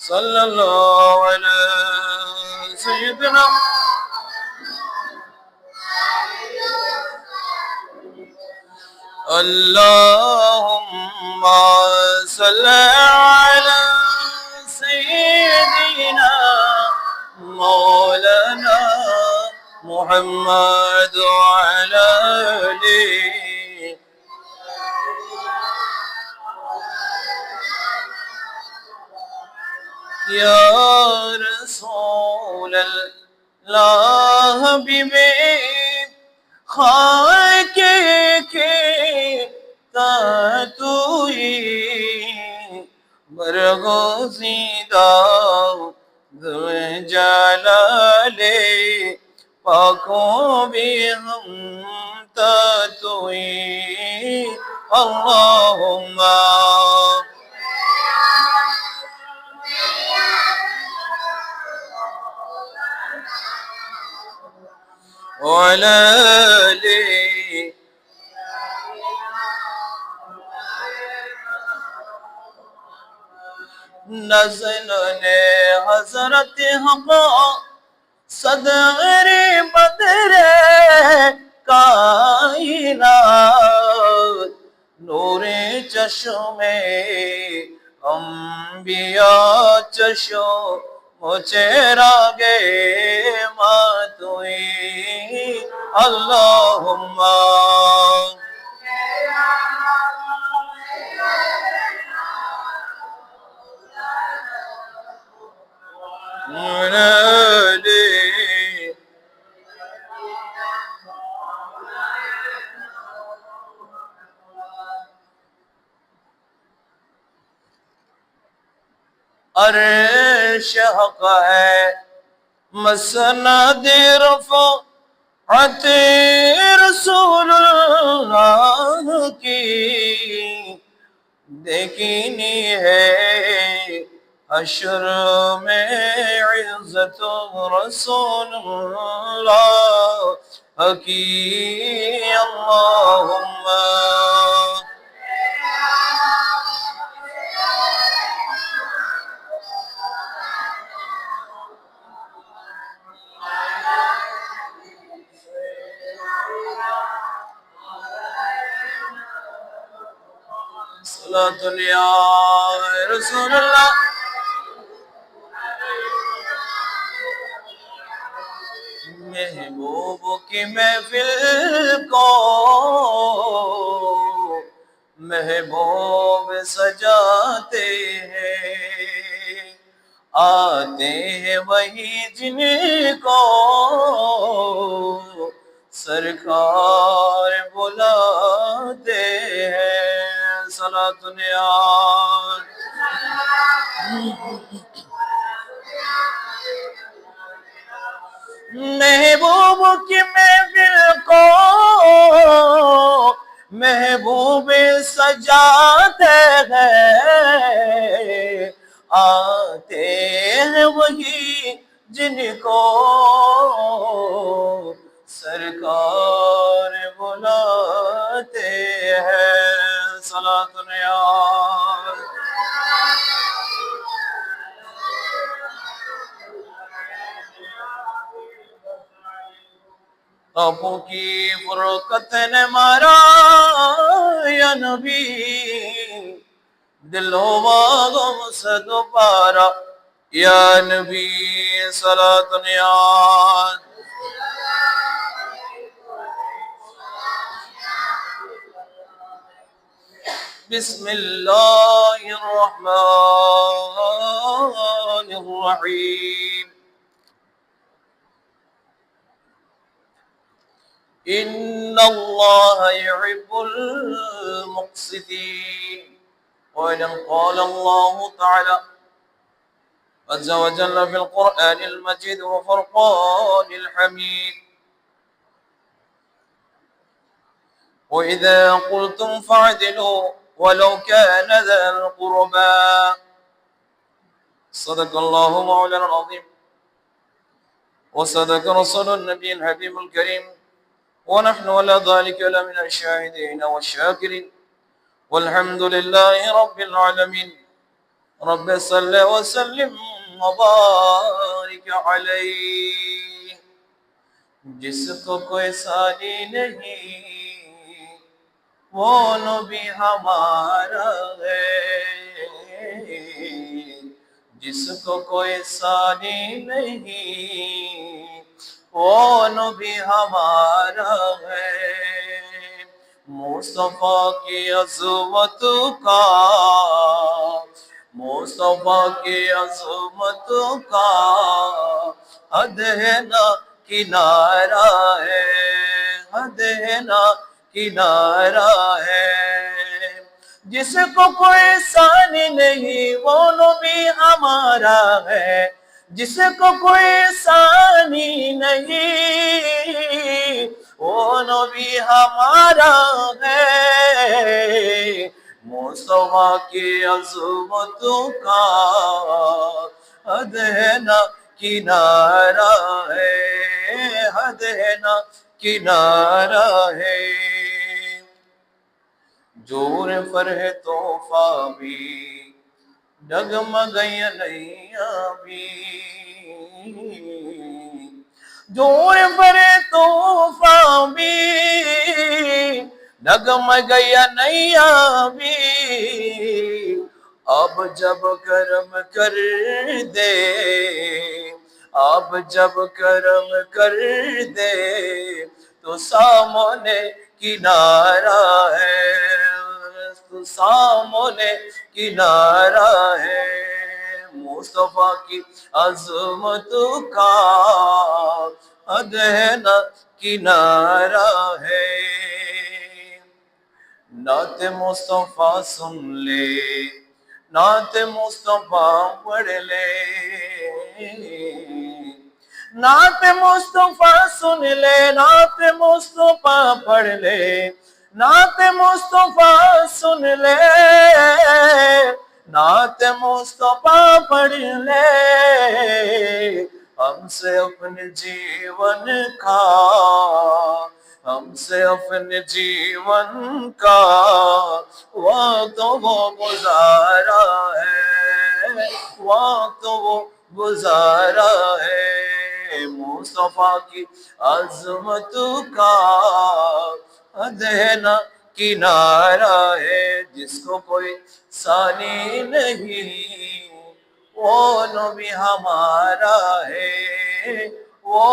صلى الله على سيدنا اللهم صل على سيدنا مولانا محمد وعلى آله يا رسول الله حبيب خاک کے تاتوئی برگزیدہ ذو جلال پاکوں بھی ہم تاتوئی اللہم وعلى آله نزل حضرت حق صدر بدر کائنات نور چشم انبیاء چشم چراغ ماتوئی اللہم عرش حق ہے مسند رفعت رسول اللہ کی دیکھنی ہے حشر میں عزت رسول اللہ کی اللہم صلاة یا رسول اللہ محبوب کی محفل کو محبوب سجاتے ہیں آتے ہیں وہی جن کو سرکار بلاتے ہیں صلاة یا محبوب کی محفل کو محبوب سجاتے ہیں آتے ہیں وہی جن کو سرکار بلاتے ہیں صلاة یا ابو کی فرقت نے مارا یا نبی دل ہوا غم سے دوبارہ یا نبی صلاة یا بسم اللہ الرحمن الرحیم ان اللہ يحب المقسطین وإذا قال الله تعالى عز وجل في القرآن المجيد وفرقان الحميد وإذا قلتم فاعدلوا ولو كان ذا القربى صدق الله مولانا العظيم وصدق رسول النبي الحبيب الكريم ونحن على ذلك لمن الشاهدين والشاكرين والحمد لله رب العالمين رب صل وسلم وبارك علیہ۔ جس کو کوئی ثانی نہیں وہ نبی ہمارا ہے، جس کو کوئی ثانی نہیں وہ نبی ہمارا ہے۔ مصطفیٰ کی عظمت کا، مصطفیٰ کی عظمت کا حد ہے نہ کنارہ ہے، حد ہے نہ کنارہ ہے۔ جس کو کوئی ثانی نہیں وہ نبی ہمارا ہے، جس کو کوئی ثانی نہیں وہ نبی ہمارا ہے۔ مصطفیٰ کی عظمت کا حد ہے نہ کنارہ ہے، حد ہے نہ کنارہ ہے۔ جور پر ہے توفہ بھی، ڈگمگئی نیا بھی، جور پر ہے توفہ بھی، ڈگمگئی نیا بھی۔ اب جب کرم کر دے، اب جب کرم کر دے تو سامنے کنارہ ہے، تو سامنے کنارہ ہے۔ مصطفیٰ کی عظمت کا حد ہے نہ کنارہ ہے۔ نعت مصطفیٰ سن لے، نعت مصطفیٰ پڑھ لے، نعت مصطفیٰ سن لے، نعت مصطفیٰ پڑھ لے، نعت مصطفیٰ سن لے، نعت مصطفیٰ پڑھ لے۔ ہم سے اپنے جیون کا، ہم سے اپنے جیون کا وقت وہ گزارا ہے، وقت وہ گزارا ہے۔ مصطفیٰ کی عظمت کا حد ہے نہ کنارہ ہے۔ جس کو کوئی ثانی نہیں وہ نبی ہمارا ہے، وہ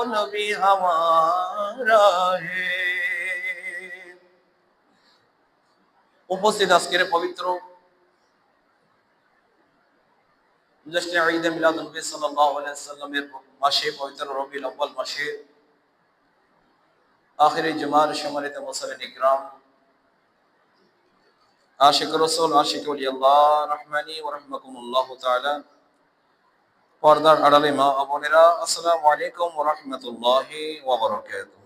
نبی ہمارا ہے۔ উপস্থিত আজকের পবিত্র জশ্নে ঈদ মিলাদুন নবী সাল্লাল্লাহু আলাইহি ওয়াসাল্লামের মাসে, পবিত্র রবিউল আউয়াল মাসে আখিরি জুমার সম্মানিত মুসল্লিন ইকরাম, আশিক রাসূল, আশিক ওলি আল্লাহ রাহমানি ওয়া রাহমাকুমুল্লাহ তাআলা, পর্দার আড়ালে মা ও বোনেরা, আসসালামু আলাইকুম ওয়া রাহমাতুল্লাহি ওয়া বারাকাতুহু।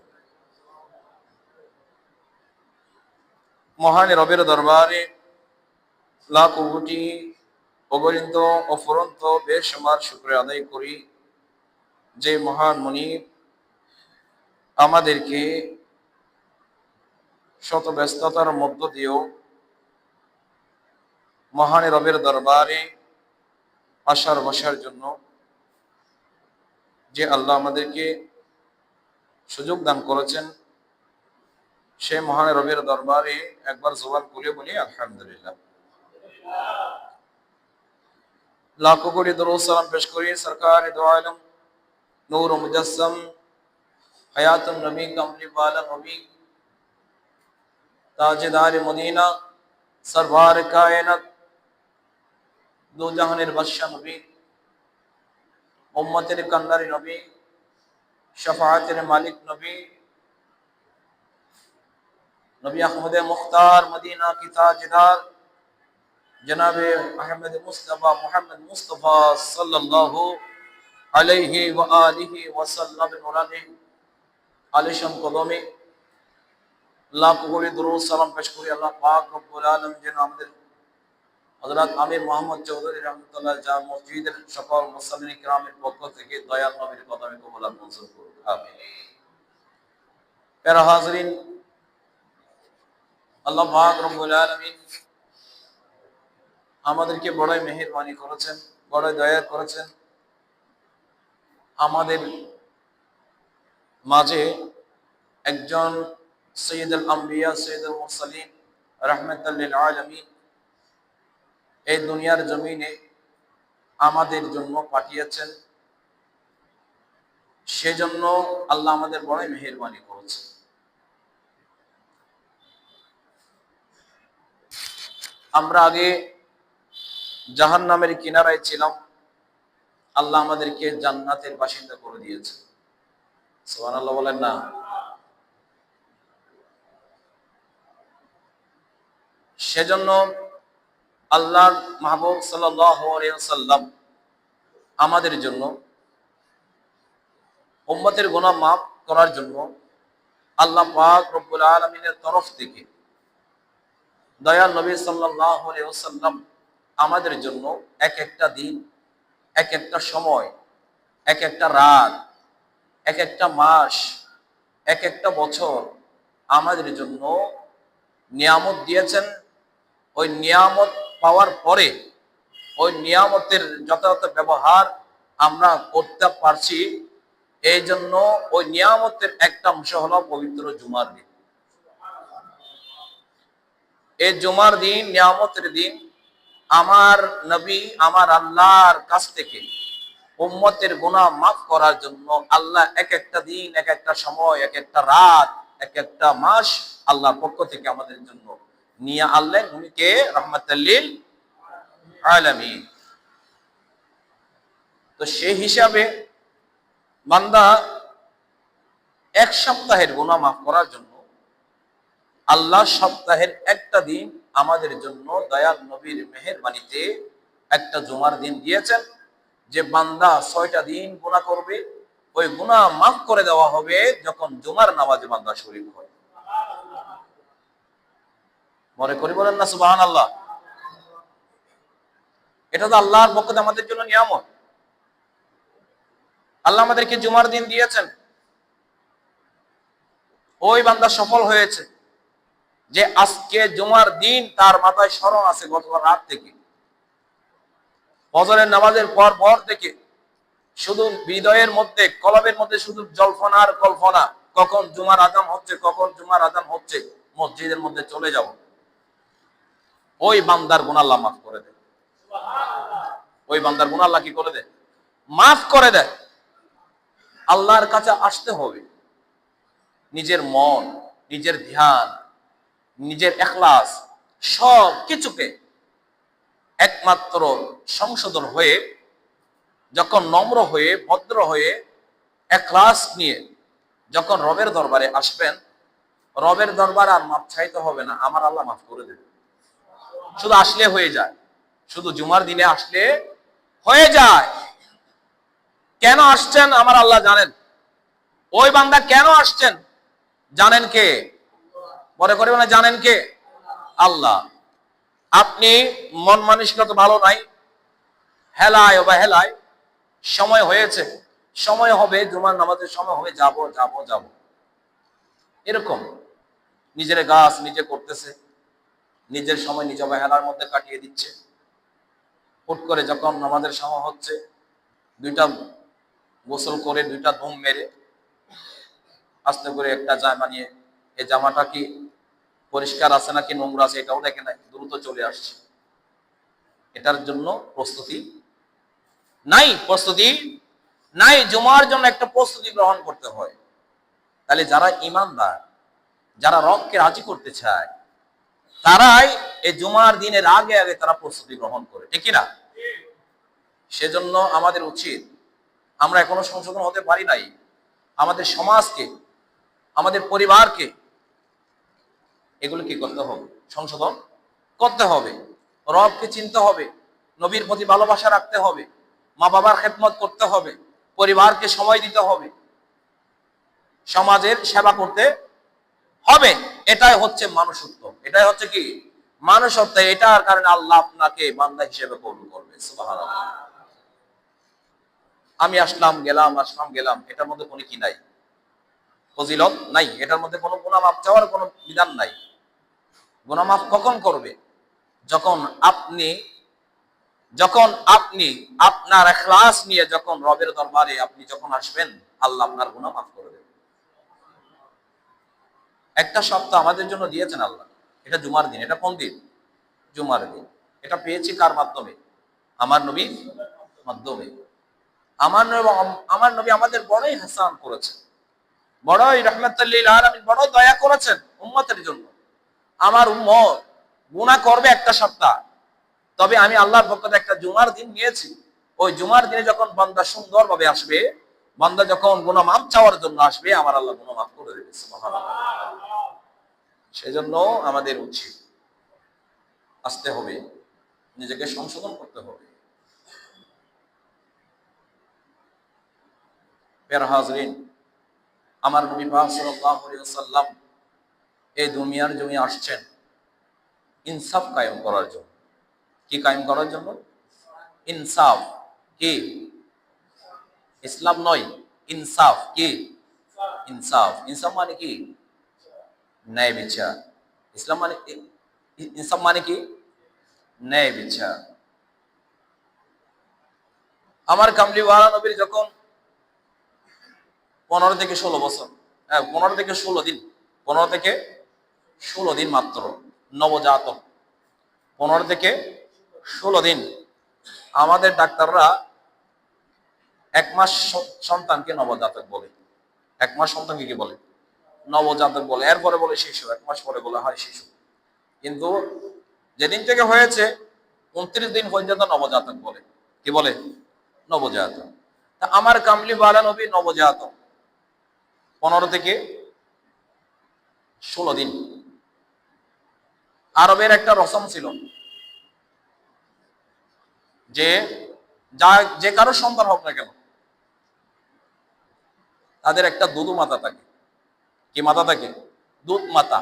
মহান রবের দরবারে লাখো কোটি অগণিত অফুরন্ত বেশমার শুকরিয়া আদায় করি, যে মহান মুনিব আমাদেরকে শত ব্যস্ততার মধ্য দিয়েও মহান রবের দরবারে আসার বসার জন্য যে আল্লাহ আমাদেরকে সুযোগ দান করেছেন, সে মহান রবের দরবারে একবার জবান খুলে বলি আলহামদুলিল্লাহ। লাখো কোটি দরুদ সালাম পেশ করি সরকার দো আলম নূর মুজাসসাম হায়াতুন নবী কামলি ওয়ালা নবী তাজদার মদিনা সরওয়ার কায়নাত দো জাহানের বাদশা নবী, উম্মতের কান্ডারি নবী, শাফাআতের মালিক নবী, নবী আহমদে মুখতার মদিনা কি তাজদার জনাবে আহমদ মুস্তাফা মুহাম্মদ মুস্তাফা সাল্লাল্লাহু আলাইহি ওয়া আলিহি ওয়া সাল্লাম নুরানি আলিশান কদমে লাখো কোটি দরুদ সালাম পেশ করি আল্লাহ পাক রব্বুল আলামিন যেন আমাদের হযরত আমির মোহাম্মদ চৌধুরী রহমাতুল্লাহ জামে মসজিদের সকল মুসল্লিন কিরামের পক্ষ থেকে দয়াল নবীর কদমে কবুল আর মঞ্জুর করুন, আমিন। প্যারা হাজরিন, আল্লাহ পাক রব্বুল আলামিন আমাদেরকে বড়ই মেহেরবানি করেছেন, বড়ই দয়া করেছেন। আমাদের মাঝে একজন সৈয়দুল আম্বিয়া, সৈয়দুল মুরসালিন, রাহমাতাল লিল আলামিন এই দুনিয়ার জমিনে আমাদের জন্য পাঠিয়েছেন। সেজন্য আল্লাহ আমাদের বড়ই মেহেরবানি করেছেন। আমরা আগে জাহান্নামের কিনারায় ছিলাম, আল্লাহ আমাদেরকে জান্নাতের বাসিন্দা করে দিয়েছে। সুবহানাল্লাহ বলেন না? সেজন্য আল্লাহর মাহবুব সাল্লাল্লাহু আলাইহি ওয়াসাল্লাম আমাদের জন্য উম্মতের গুনাহ মাফ করার জন্য আল্লাহ পাক রব্বুল আলামিনের তরফ থেকে দয়াল নবী সাল্লাল্লাহু আলাইহি ওয়াসাল্লাম আমাদের জন্য এক একটা দিন, এক একটা সময়, এক একটা রাত, এক একটা মাস, এক একটা বছর আমাদের জন্য নিয়ামত দিয়েছেন। ওই নিয়ামত পাওয়ার পরে ওই নিয়ামতের যথাযথ ব্যবহার আমরা করতে পারছি, এই জন্য ওই নিয়ামতের একটা অংশ হলো পবিত্র জুমার দিন। এই জুমার দিন, নিয়ামতের দিন, আমার নবী আমার আল্লাহর কাছ থেকে উম্মতের গুনাহ মাফ করার জন্য আল্লাহ এক একটা দিন, এক একটা সময়, এক একটা রাত, এক একটা মাস আল্লাহর পক্ষ থেকে আমাদের জন্য নিয়ে আনলেন। উনি কে? রাহমাতাল লিল আলামিন। তো সেই হিসাবে বান্দা এক সপ্তাহের গুনাহ মাফ করার জন্য আল্লাহ সপ্তাহের একটা দিন আমাদের জন্য দয়াল নবীর মেহেরবানিতে একটা জুমার দিন দিয়েছেন, যে বান্দা 6টা দিন গুনাহ করবে, ওই গুনাহ মাফ করে দেওয়া হবে যখন জুমার নামাজে বান্দা শরীক হয়। মনে করি বলেন না সুবহানাল্লাহ? এটা তো আল্লাহর পক্ষ থেকে আমাদের জন্য নিয়ামত। আল্লাহ আমাদেরকে জুমার দিন দিয়েছেন, ওই বান্দা সফল হয়েছে যে আজকে জুমার দিন তার মাথায় স্মরণ আছে গতকাল রাত থেকে, ফজরের নামাজের পর থেকে শুধু হৃদয়ের মধ্যে, কলবের মধ্যে শুধু জল্পনা আর কল্পনা, কখন জুমার আযান হচ্ছে, কখন জুমার আযান হচ্ছে, মসজিদের মধ্যে চলে যাব। ওই বান্দার গুনাহ আল্লাহ মাফ করে দেয়। ওই বান্দার গুনাহ আল্লাহ কি করে দেয়? মাফ করে দেয়। আল্লাহর কাছে আসতে হবে, নিজের মন, নিজের ধ্যান, নিজের ইখলাস সব কিছুকে একমাত্র সংশোধন হয়ে, যখন নম্র হয়ে, ভদ্র হয়ে, ইখলাস নিয়ে যখন রবের দরবারে আসবেন, রবের দরবারে আর মাফ চাইতে হবে না, আমার আল্লাহ মাফ করে দেবে। শুধু আসলে হয়ে যায়, শুধু জুমার দিনে আসলে হয়ে যায়। কেন আসছেন আমার আল্লাহ জানেন। ওই বান্দা কেন আসছেন জানেন কে? মনে করে না জানেন কে? আল্লাহ। আপনি মন মানসিকতা ভালো নাই, হেলায় অবহেলায় সময় হয়েছে, সময় হবে, জুমার নামাজের সময় হবে, যাব যাব যাব, এরকম নিজের গাছ নিজে করতেছে, নিজের সময় নিজে অবহেলার মধ্যে কাটিয়ে দিচ্ছে। হুট করে যখন নামাজের সময় হচ্ছে, 2টা গোসল করে, 2টা ধুম মেরে আস্তে করে একটা জামা নিয়ে, এই জামাটা কি পরিষ্কার আছে নাকি নোংরা আছে এটাও দেখে নাই, দ্রুত চলে আসছে। এটার জন্য প্রস্তুতি নাই, প্রস্তুতি নাই। জুমার জন্য একটা প্রস্তুতি গ্রহণ করতে হয়। তাহলে যারা ঈমানদার, যারা রবকে রাজি করতে চায়, তারাই এই জুমার দিনের আগে আগে তারা প্রস্তুতি গ্রহণ করে, ঠিক না? সেজন্য আমাদের উচিত, আমরা এখনো সংশোধন হতে পারি নাই, আমাদের সমাজকে, আমাদের পরিবারকে এগুলো কি করতে হবে? সংশোধন করতে হবে। রবকে চিনতে হবে, নবীর প্রতি ভালোবাসা রাখতে হবে, মা বাবার খেদমত করতে হবে, পরিবারকে সময় দিতে হবে, সমাজের সেবা করতে হবে। এটাই হচ্ছে মানুষত্ব, এটাই হচ্ছে কি মানুষত্ব। এটার কারণে আল্লাহ আপনাকে বান্দা হিসেবে কবুল করবে। সুবহানাল্লাহ। আমি আসলাম গেলাম, আসলাম গেলাম, এটার মধ্যে কোনো কি নাই, ফজিলত নাই, এটার মধ্যে কোনো গুনাহ মাফ চাওয়ার কোনো বিধান নাই। গুনাহ মাফ কখন করবে? যখন আপনি যখন আপনি আপনার ইখলাস নিয়ে যখন রবের দরবারে আপনি যখন আসবেন, আল্লাহ আপনার গুনাহ মাফ করে দেবেন। একটা সপ্তাহ আমাদের জন্য দিয়েছেন আল্লাহ। এটা জুমার দিন। এটা কোন দিন? জুমার দিন। এটা পেয়েছি কার মাধ্যমে? আমার নবীর মাধ্যমে। আমার নবী আমাদের বড়ই ইহসান করেছেন, বড়ই রাহমাতুল লিল আলামিন, বড় দয়া করেছেন উম্মতের জন্য। আমার উম্মত গুনাহ করবে একটা সপ্তাহ, তবে আমি আল্লাহর পক্ষ থেকে একটা জুমার দিন নিয়েছি। ওই জুমার দিনে যখন বান্দা সুন্দরভাবে আসবে, বান্দা যখন গুনাহ মাফ চাওয়ার জন্য আসবে, আমার আল্লাহ গুনাহ মাফ করে দেবে। সুবহানাল্লাহ। সেজন্য আমাদের উচিত আসতে হবে, নিজেকে সংশোধন করতে হবে। প্রিয় হাজরিন, আমার নবী পাক সাল্লাল্লাহু আলাইহি ওয়াসাল্লাম এই দুনিয়ার জমিনে আসছেন ইনসাফ কায়েম করার জন্য। কি কায়েম করার জন্য? ইনসাফ। কি? ইসলাম নয়, ইনসাফ। কি? ইনসাফ। ইনসাফ মানে কি? ন্যায় বিচার। ইসলাম মানে ইনসাফ মানে কি? ন্যায় বিচার। আমার কামলিওয়ালা নবীর যখন 15 থেকে 16 বছর, 15 থেকে 16 দিন, 15 থেকে 16 দিন মাত্র নবজাতক, 15 থেকে 16 দিন। আমাদের ডাক্তাররা 1 মাস সন্তানকে নবজাতক বলে। 1 মাস সন্তানকে কি বলে? নবজাতক বলে। এরপরে বলে শিশু, 1 মাস পরে বলা হয় শিশু। কিন্তু যেদিন থেকে হয়েছে 29 দিন পর্যন্ত নবজাতক বলে। কি বলে? নবজাতক। তা আমার কামলিওয়ালা নবী নবজাতক, 15 থেকে 16 দিন। আরবের একটা রসম ছিল যে যে কারো সন্তান হোক না কেন, তাদের একটা দুধ মাতা থাকে। কি মাতা থাকে? দুধ মাতা।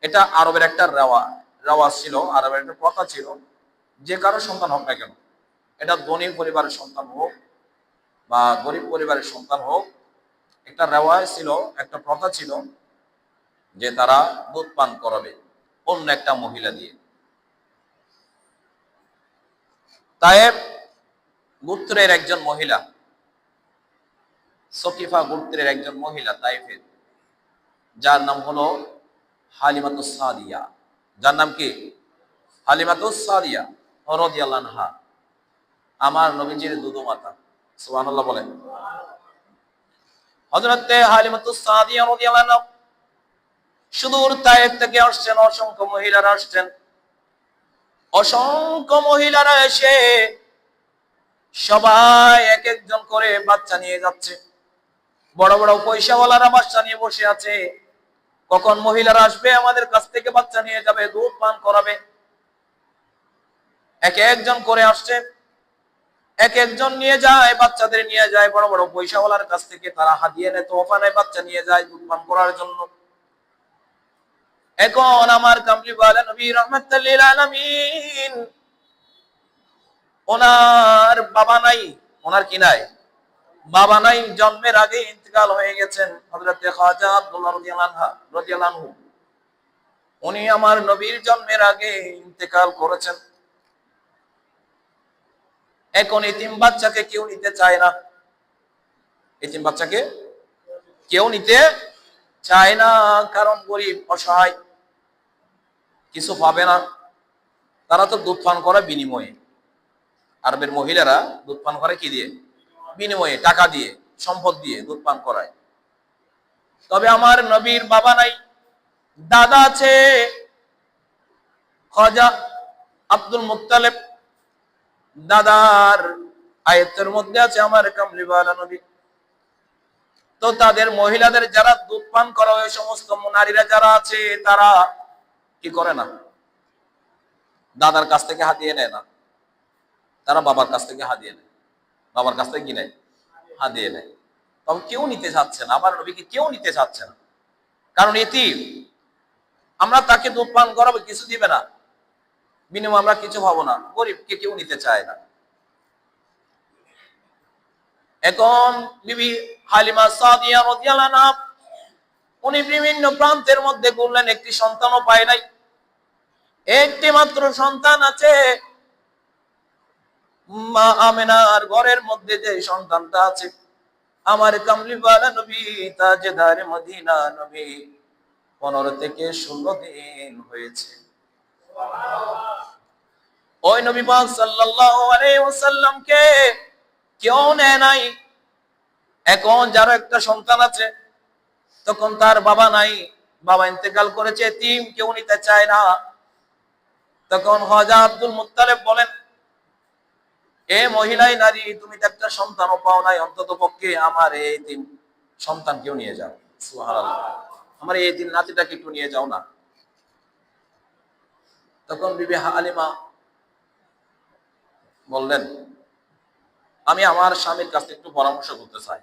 এটা আরবের একটা রেওয়াজ ছিল, আরবের একটা প্রথা ছিল। যে কারো সন্তান হোক না কেন, এটা ধনী পরিবারের সন্তান হোক বা গরিব পরিবারের সন্তান হোক, একটা রেওয়াজ ছিল, একটা প্রথা ছিল যে তারা দুধ পান করাবে অন্য একটা মহিলা দিয়ে। তায়েব গোত্রের একজন মহিলা, সকিফা গোত্রের একজন মহিলা তাইফের, যার নাম হলো হালিমাতুস সাদিয়া। যার নাম কি? হালিমাতুস সাদিয়া রাদিয়াল্লাহু আনহা, আমার নবীজির দুধু মাতা। সুবহানাল্লাহ বলেন। হযরতে হালিমাতুস সাদিয়া রাদিয়াল্লাহু আনহা সুদূর তায়েফ থেকে আসছেন। অসংখ্য মহিলারা আসছেন, অসংখ্য মহিলারা এসে সবাই এক একজন করে বাচ্চা নিয়ে যাচ্ছে। বড় বড় পয়সাওয়ালারা বাচ্চা নিয়ে বসে আছে, কখন মহিলারা আসবে আমাদের কাছ থেকে বাচ্চা নিয়ে যাবে, দুধ পান করাবে। এক একজন করে আসছে, এক একজন নিয়ে যায়, বাচ্চাদের নিয়ে যায় বড় বড় পয়সাওয়ালার কাছ থেকে। তারা হাদিয়া নেয়, তোফা নেয়, বাচ্চা নিয়ে যায় দুধ পান করার জন্য। এখন আমার কামলিওয়ালা নবী রাহমাতুল লিল আলামিন, ওনার বাবা নাই। ওনার কি নাই? বাবা নাই। জন্মের আগে ইন্তেকাল হয়ে গেছেন হযরতে খাজা আব্দুল্লাহ রাদিয়াল্লাহু আনহু। উনি আমার নবীর জন্মের আগে ইন্তেকাল করেছেন। এখন এতিম বাচ্চাকে কেউ নিতে চায় না। এতিম বাচ্চাকে কেউ নিতে চায় না, কারণ গরিব, অসহায়, কিছু পাবে না। তারা তো দুধ পান করে বিনিময়ে। আরবের মহিলারা দুধ পান করে কি দিয়ে? বিনিময়ে, টাকা দিয়ে, সম্পদ দিয়ে দুধ পান করায়। তবে আমার নবীর বাবা নাই, দাদা আছে, খাজা আব্দুল মুত্তালিব। দাদার আয়ত্তের মধ্যে আছে আমার কামলিওয়ালা নবী। তো তাদের মহিলাদের যারা দুধ পান করা, ওই সমস্ত নারীরা যারা আছে, তারা কি করে না? দাদার কাছ থেকে হাতিয়ে নেয় না, তারা বাবার কাছ থেকে হাতিয়ে নেয়। বাবার কাছ থেকে কি নেয়? হাতিয়ে নেয়। তবে কেউ নিতে চাচ্ছে না, আমার নবীকে কেউ নিতে চাচ্ছে না। কারণ এতিম, আমরা তাকে দুধ পান করাবো, কিছু দিবে না, বিনিময়ে আমরা কিছু পাবো না। গরিবকে কেউ নিতে চায় না। এখন বিবি হালিমা সাদিয়া রাদিয়াল্লাহু আনহা, উনি বিভিন্ন প্রান্তের মধ্যে ঘুরলেন, একটি সন্তানও পায় নাই। একটি মাত্র সন্তান আছে, মা আমেনার ঘরের মধ্যে যে সন্তানটা আছে, আমার কামলিওয়ালা নবী তাজদার মদিনা নবী 15 থেকে 16 দিন হয়েছে। ওই নবী পাক সাল্লাল্লাহু আলাইহি ওয়াসাল্লামকে কেউ নেয় নাই। এখন যার একটা সন্তান আছে, তখন তার বাবা নাই, বাবা ইন্তেকাল করেছে, এতিম, কেউ নিতে চায় না। তখন খাজা আব্দুল মুত্তালিব বলেন, এ মহিলাই নারী, তুমি তো একটা সন্তানও পাও নাই, অন্তত পক্ষে আমার এই এতিম সন্তান কেউ নিয়ে যাও। সুবহানাল্লাহ, আমার এই এতিম নাতিটাকে একটু নিয়ে যাও না। তখন বিবি হালিমা বললেন, আমি আমার স্বামীর কাছে একটু পরামর্শ করতে চাই,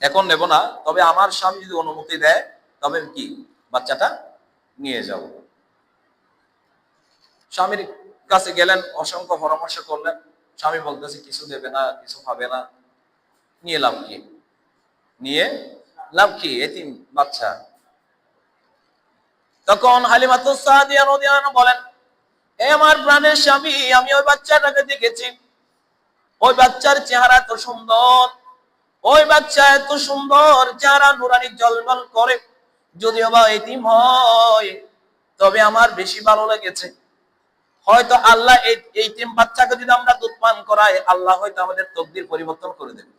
এখন নেব না, তবে আমার স্বামী যদি অনুমতি দেয় তবে কি বাচ্চাটা নিয়ে যাব। স্বামীর কাছে গেলেন, অসংখ্য পরামর্শ করলেন। স্বামী বলতেছে কিছু দেবে না, কিছু পাবে না, নিয়ে লাভ কি, নিয়ে লাভ কি, এতিম বাচ্চা। তখন হালিমাতুস সাদিয়া রাদিয়াল্লাহু আনহা বলেন, এ আমার প্রাণের স্বামী, আমি ওই বাচ্চাটাকে দেখেছি, ওই বাচ্চার চেহারা এত সুন্দর, ওই বাচ্চা এত সুন্দর, চেহারা নুরানি জ্বলজ্বল করে, যদিও বা এতিম হয় তবে আমার বেশি ভালো লেগেছে। হয়তো আল্লাহ এই এতিম বাচ্চাকে যদি আমরা দুধ পান করাই, আল্লাহ হয়তো আমাদের তকদির পরিবর্তন করে দেবে।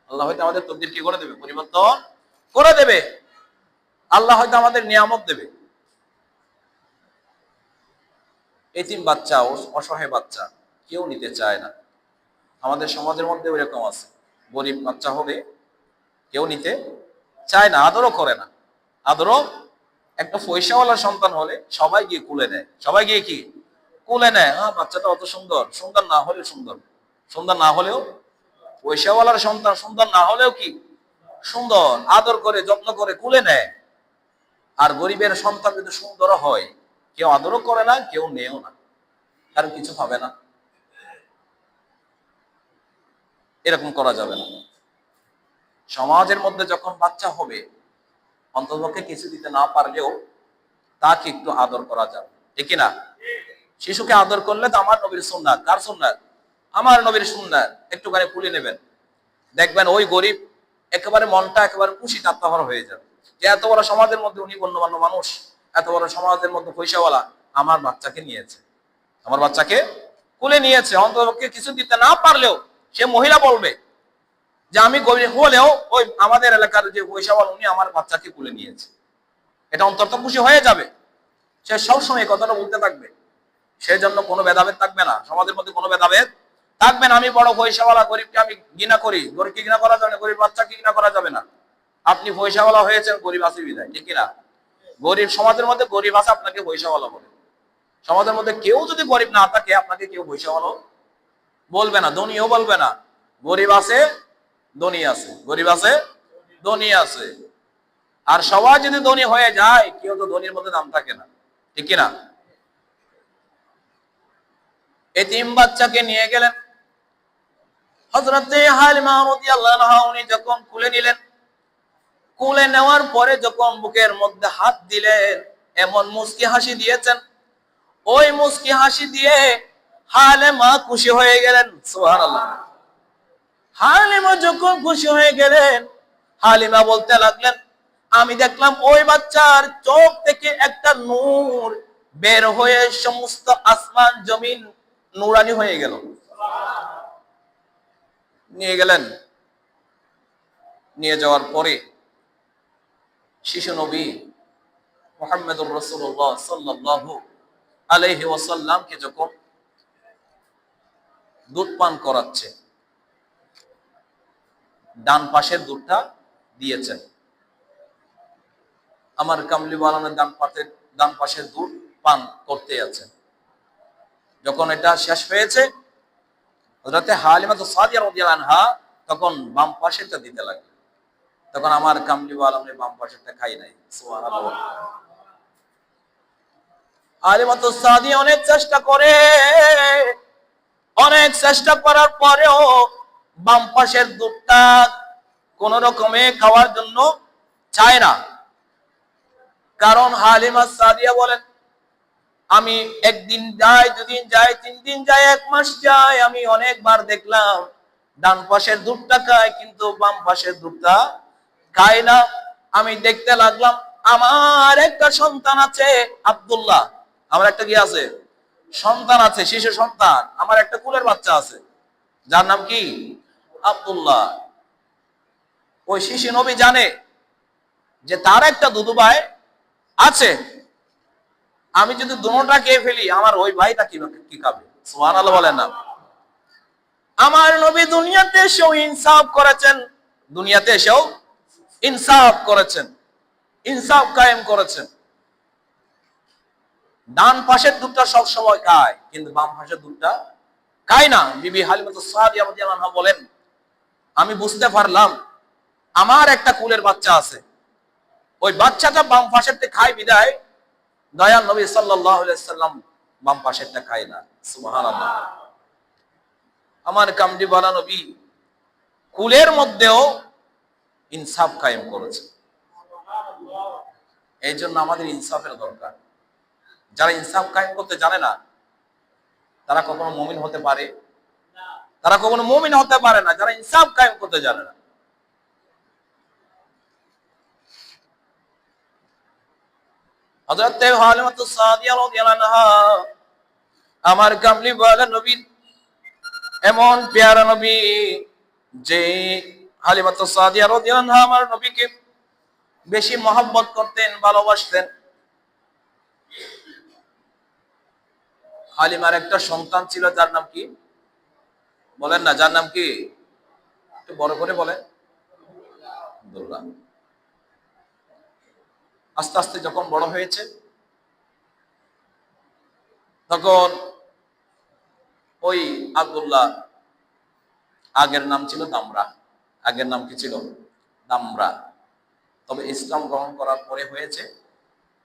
আল্লাহ হয়তো আমাদের তকদির কি করে দেবে, পরিবর্তন করে দেবে। আল্লাহ হয়তো আমাদের নিয়ামত দেবে। এতিম বাচ্চা, অসহায় বাচ্চা কেউ নিতে চায় না। আমাদের সমাজের মধ্যে এরকম আছে, গরিব বাচ্চা হবে কেউ নিতে চায় না, আদরও করে না। আদরও, একটা পয়সাওয়ালা সন্তান হলে সবাই গিয়ে কুলে নেয়, সবাই গিয়ে কি কুলে নেয়। হ্যাঁ, বাচ্চাটা অত সুন্দর, সুন্দর না হলেও সুন্দর, সুন্দর না হলেও, পয়সাওয়ালার সন্তান সুন্দর না হলেও কি সুন্দর, আদর করে যত্ন করে কুলে নেয়। আর গরিবের সন্তান যদি সুন্দর হয়, কেউ আদরও করে না, কেউ নেও না, কারণ কিছু পাবে না। এরকম করা যাবে না। সমাজের মধ্যে যখন বাচ্চা হবে, অন্ততপক্ষে কিছু দিতে না পারলেও তাকে একটু আদর করা যাবে, ঠিক না? শিশুকে আদর করলে তো আমার নবীর সুন্নাত। কার সুন্নাত? আমার নবীর সুন্নাত। একটুখানি কুলে নেবেন, দেখবেন ওই গরিব একেবারে মনটা একেবারে খুশি তাত্তাভর হয়ে যাবে, যে এত বড় সমাজের মধ্যে উনি গণ্যমান্য মানুষ, এত বড় সমাজের মধ্যে পয়সাওয়ালা আমার বাচ্চাকে নিয়েছে, আমার বাচ্চাকে কুলে নিয়েছে। অন্ততপক্ষে কিছু দিতে না পারলেও সে মহিলা বলবে যে আমি গরিব হলেও ওই আমাদের এলাকার যে পয়সাওয়ালা উনি আমার বাচ্চাকে কুলে নিয়েছে, এটা অন্তত খুশি হয়ে যাবে। সে সবসময় কথাটা বলতে থাকবে, সেই জন্য কোনো ভেদাভেদ থাকবে না, সমাজের মধ্যে কোনো ভেদাভেদ থাকবে না। আমি বড় পয়সাওয়ালা, গরিবকে আমি ঘৃণা করি, গরিবকে ঘৃণা করা যাবে না, গরিব বাচ্চাকে ঘৃণা করা যাবে না। আপনি পয়সাওয়ালা হয়েছেন, গরিব আছে বিদায়, ঠিক না? গরিব সমাজের মধ্যে গরিব আছে, আপনাকে পয়সাওয়ালা বলে। সমাজের মধ্যে কেউ যদি গরিব না থাকে, আপনাকে কেউ পয়সাওয়ালা বলবে না, ধনীও বলবে না। গরিব আছে, ধনী আছে, গরিব আছে, ধনী আছে। আর সবাই যদি ধনী হয়ে যায়, কেউ তো ধনীর মধ্যে দাম থাকে না, ঠিক কিনা? এতিম বাচ্চাকে নিয়ে গেলেন হযরতে হালিমা রাদিয়াল্লাহু আনহা, উনি যখন কুলে নিলেন, কুলে নেওয়ার পরে যখন বুকের মধ্যে হাত দিলেন, এমন মুস্কি হাসি দিয়েছেন, ওই মুস্কি হাসি দিয়ে হালিমা খুশি হয়ে গেলেন। সুবহানাল্লাহ। হালিমা যখন খুশি হয়ে গেলেন, হালিমা বলতে লাগলেন, আমি দেখলাম ওই বাচ্চার চোখ থেকে একটা নূর বের হয়ে সমস্ত আসমান জমিন নূরানি হয়ে গেল। নিয়ে গেলেন, নিয়ে যাওয়ার পরে শিশু নবী মুহাম্মদুর রাসূলুল্লাহ সাল্লাল্লাহু আলাইহি ওয়াসাল্লামকে যখন দুধ পান করাচ্ছে, ডান পাশের দুধটা দিয়েছেন, আমার কামলি ওয়ালানের ডান পাশের দুধ পান করতে আছেন। যখন এটা শেষ হয়েছে, হযরতে হালিমা সাদিয়া রাদিয়াল্লাহু আনহা তখন বাম পাশেরটা দিতে লাগলেন। তখন আমার কামলি ওয়ালানের বাম পাশেরটা খাই নাই। সুবহানাল্লাহ। হালিমা সাদিয়া অনেক চেষ্টা করে, অনেক চেষ্টা করার পরেও বাম পাশের দুধটা কোন রকমে খাওয়ার জন্য চায় না। কারণ হালিমা সাদিয়া বলেন, আমি একদিন যাই, দুদিন যাই, 3 দিন যাই, 1 মাস যাই, আমি অনেকবার দেখলাম ডান পাশের দুধটা খায় কিন্তু বাম পাশের দুধটা খায় না। আমি দেখতে লাগলাম আমার একটা সন্তান আছে আব্দুল্লাহ, আমার একটা কি আছে সন্তান আছে, শিশু সন্তান, আমার একটা কুলের বাচ্চা আছে যার নাম কি আব্দুল্লাহ। ওই শিশু নবী জানে যে তার একটা দুধু ভাই আছে, আমি যদি দুটোটা খেয়ে ফেলি আমার ওই ভাইটা কি খাবে? সুবহানাল্লাহ বলেন না। আমার নবী দুনিয়াতে এসেও ইনসাফ করেছেন, দুনিয়াতে এসেও ইনসাফ করেছেন, ইনসাফ কায়েম করেছেন। ডান পাশের দুধটা সব সময় খায় কিন্তু বাম পাশের দুধটা খায় না। বিবি হালিমাতুস সাদিয়া রাদিয়াল্লাহু আনহা বলেন, আমি বুঝতে পারলাম আমার একটা কুলের বাচ্চা আছে, ওই বাচ্চাটা বাম পাশেরটা খায় বিদায় দয়াল নবী সাল্লাল্লাহু আলাইহি সাল্লাম বাম পাশেরটা খায় না। সুবহানাল্লাহ। আমার কামলি ওয়ালা নবী কুলের মধ্যেও ইনসাফ কায়েম করেছে। এই জন্য আমাদের ইনসাফের দরকার। যারা ইনসাফ কায়েম করতে জানে না তারা কখনো মুমিন হতে পারে? তারা কখনো মুমিন হতে পারে না যারা ইনসাফ কায়েম করতে জানে না। হযরত হালিমাতুস সাদিয়া রাদিয়াল্লাহু আনহা আমার কামলি ওয়ালা নবী, এমন পেয়ারা নবী যে হালিমাতুস সাদিয়া রাদিয়াল্লাহু আনহা আমার নবীকে বেশি মহব্বত করতেন, ভালোবাসতেন। হালিমার একটা সন্তান ছিল যার নাম কি বলেন না, যার নাম কি একটু বড় করে বলেন? আব্দুল্লাহ। আস্তে আস্তে যখন বড় হয়েছে তখন ওই আব্দুল্লাহ আগের নাম ছিল দামরা, আগের নাম কি ছিল? দামরা। তবে ইসলাম গ্রহণ করার পরে হয়েছে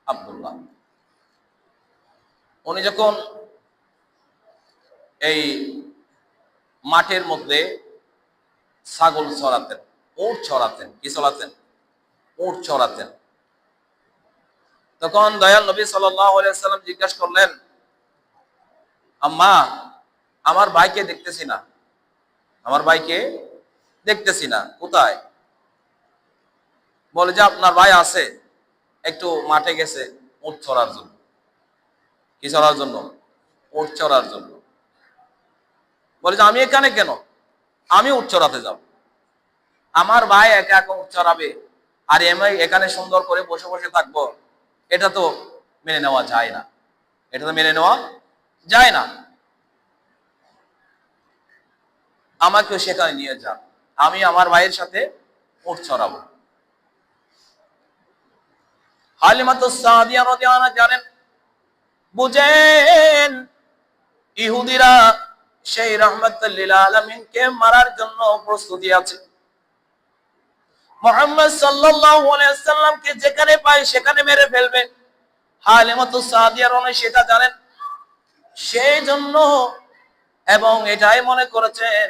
আব্দুল্লাহ। উনি যখন এই মাঠের মধ্যে ছাগল চড়াতেন, উট চড়াতেন, কি চড়াতেন? উট চড়াতেন। তখন দয়াল নবী সাল্লাল্লাহু আলাইহি সাল্লাম জিজ্ঞাসা করলেন, আম্মা আমার ভাইকে দেখতেছি না, আমার ভাইকে দেখতেছি না, কোথায়? বলে যে আপনার ভাই আছে, একটু মাঠে গেছে উট চড়ার জন্য। কি চড়ার জন্য? উট চড়ার জন্য। বলে যে আমি এখানে কেন? আমি উট চড়াতে যাব। আমার ভাই একা একা উট চড়াবে আর আমি এখানে সুন্দর করে বসে বসে থাকবো, এটা তো মেনে নেওয়া যায় না, এটা তো মেনে নেওয়া যায় না। আমাকেও সেখানে নিয়ে যান, আমি আমার ভাইয়ের সাথে উট চড়াবো। হালিমাতুস সাদিয়া রাদিয়াল্লাহু আনহা জানেন, বুঝেন ইহুদিরা সেই রাহমাতুল লিল আলামিনকে মারার জন্য প্রস্তুতি আছে। মুহাম্মদ সাল্লাল্লাহু আলাইহি ওয়াসাল্লামকে যেখানে পায় সেখানে মেরে ফেলবে। হালিমাতুস সাদিয়া রাদিয়াল্লাহু আনহা সেটা জানেন, সেই জন্য এবং এটাই মনে করেছেন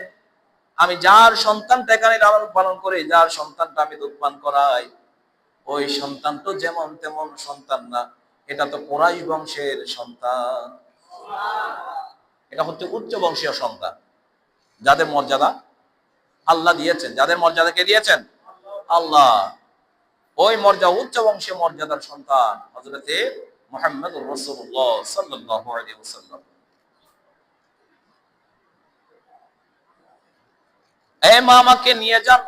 আমি যার সন্তানটা এখানে লালন পালন করি, যার সন্তানটা আমি দুধ পান করাই, ওই সন্তান তো যেমন তেমন সন্তান না, এটা তো কুরাইশ বংশের সন্তান, এটা হচ্ছে উচ্চ বংশীয় সন্তান, যাদের মর্যাদা আল্লাহ দিয়েছেন। যাদের মর্যাদা কে দিয়েছেন? আল্লাহ। ওই মর্যাদা উচ্চ বংশীয় মর্যাদার সন্তান হযরতে মুহাম্মদুর রাসূলুল্লাহ সাল্লাল্লাহু আলাইহি ওয়াসাল্লাম। এই মা আমাকে নিয়ে যান,